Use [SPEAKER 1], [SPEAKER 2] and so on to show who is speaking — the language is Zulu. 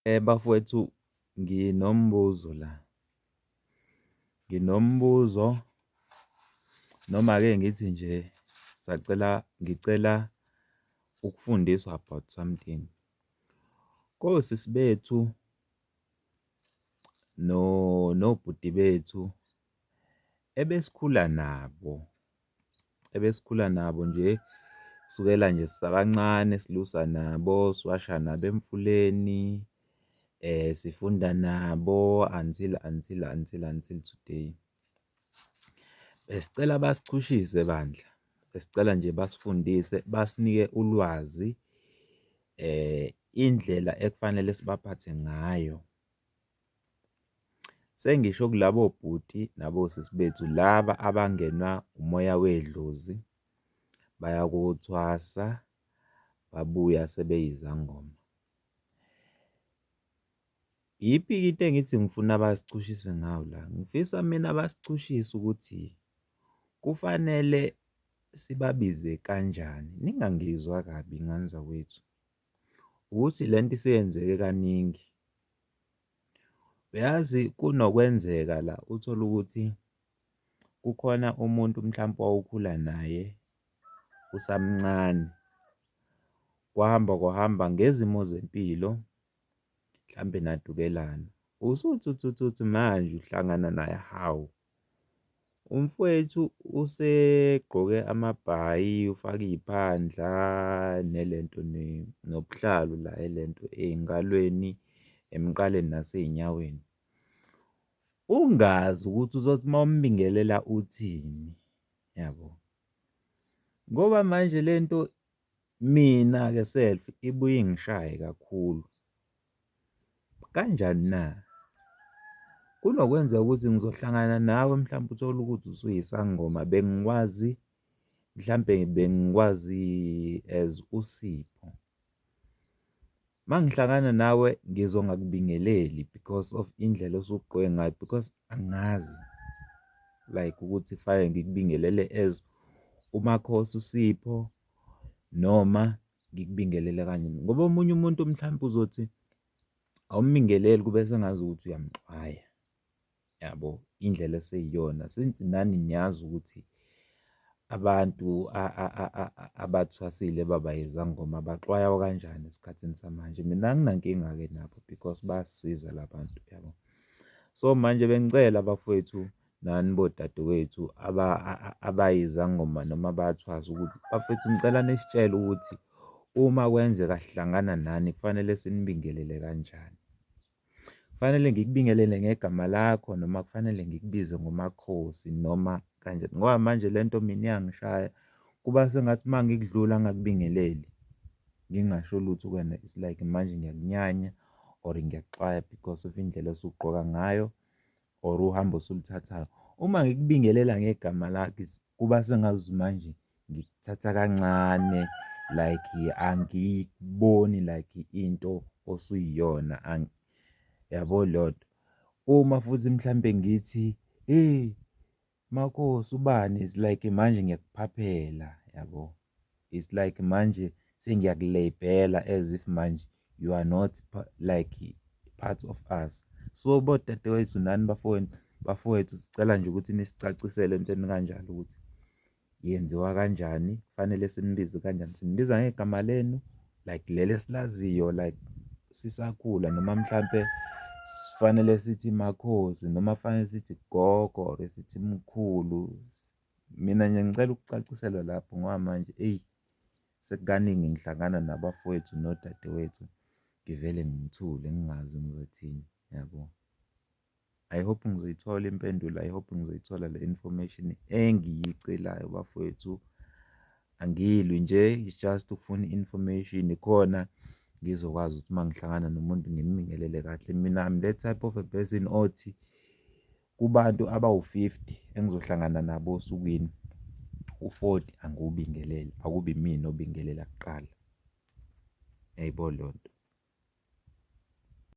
[SPEAKER 1] Bafowethu, nginombuzo la. Nginombuzo noma ake ngithi nje ngicela ukufundiswa about something. Kosisi bethu nobhuti bethu ebesikhula nabo nje kusukela nje sisabancane silusa nabo, siwasha nabo emfuleni, sifunda nabo until today. Besicela basichushise bandla, besicela nje basifundise, basinike ulwazi indlela ekufanele sibaphathe ngayo. Sengisho kulabo bhuti nabosisi bethu laba abangenwa umoya wedlozi, bayakuthwasa, babuya sebeyizangoma. Yiphi into engithi ngifuna basichushise ngawo la? Ngifisa mina basichushise ukuthi kufanele sibabize kanjani. Ningangizwa kabi ngani zakwethu, ukuthi lento isiyenzeke kaningi. Uyazi kunokwenzeka la uthole ukuthi kukhona umuntu mhlampe owawukhula naye usamncane, kwahamba ngezimo zempilo mhlampe nadukelana. Usuthi manje uhlangana naye, hawu, umfowethu usegqoke amabhayi, ufake iy'phandla nelento nobuhlalu la elento ey'ngalweni, emqaleni nasey'nyaweni. Ungazi ukuthi uzothi mawumbingelela uthini, yabo. Ngoba manje lento mina-ke self ibuye ingishaye kakhulu. Kanjani na? Kunokwenzeka ukuthi ngizohlangana nawe mhlampe uthole ukuthi usuyisangoma, bengikwazi mhlampe bengikwazi as uSipho. Mangihlangana nawe ngizongakubingeleli because of indlela osugqoke ngayo, because angazi like ukuthi kufanele ngikubingelele as uMakhosi uSipho noma ngikubingelele kanjani. Ngoba omunye umuntu mhlampe uzothi awumbingeleli kube sengazi ukuthi uyamxwaya, yabo, indlela eseyiyona. Since nani niyazi ukuthi abantu abathwasile baba yizangoma baxwaywa kanjani esikhathini samanje. Mina anginankinga-ke nabo because bayasisiza la bantu, yabo. So manje bengicela bafowethu nani bodadewethu abayizangoma noma bayathwasa ukuthi bafowethu ngicela nisitshele ukuthi uma kwenzeka sihlangana nani kufanele sinibingelele kanjani. Kufanele ngikubingelele ngegama lakho noma kufanele ngikubize ngoMakhosi noma kanjani, ngoba manje lento mina iyangishaya. Kuba sengathi mangikudlula ngakubingeleli ngingasho lutho kuwena, it's like manje ngiyakunyanya or ngiyakuxwaya because of indlela osugqoka ngayo or uhambo osuluthathayo. Uma ngikubingelela ngegama lakho kuba sengazuthi manje ngikuthatha kancane, like angikuboni like into osuyiyona, yabo lonto. Uma futhi mhlampe ngithi Makhosi ubani, it's like manje ngiyakuphaphela, yabo. It's like manje sengiyakuleyibhela as if manje you are not like part of us. So bodadewethu nani bafowethu sicela nje ukuthi nisicacisele entweni kanjalo ukuthi yenziwa kanjani, kufanele sinibize kanjani. Sinibiza ngegama lenu like leli esilaziyo like sisakhula, noma mhlampe sifanele sithi Makhosi noma fanele sithi gogo or sithi mkhulu. Mina nje ngicela ukucaciselwa lapho ngoba manje sekukaningi ngihlangana nabafowethu nodadewethu ngivele ngithule ngingazi ngizothini, yabo. I hope ngizoyithola impendulo, I hope ngizoyithola le information engiyicelayo bafowethu. Angilwi nje, it's just ukufuna i-information khona ngizokwazi ukuthi mangihlangana nomuntu ngimbingelele kahle. Mina I'm that type of a person othi kubantu abawu-50 engizohlangana nabo osukwini, u-40 angiwubingeleli, akubi mina obingelela kuqala. Yayibona lonto.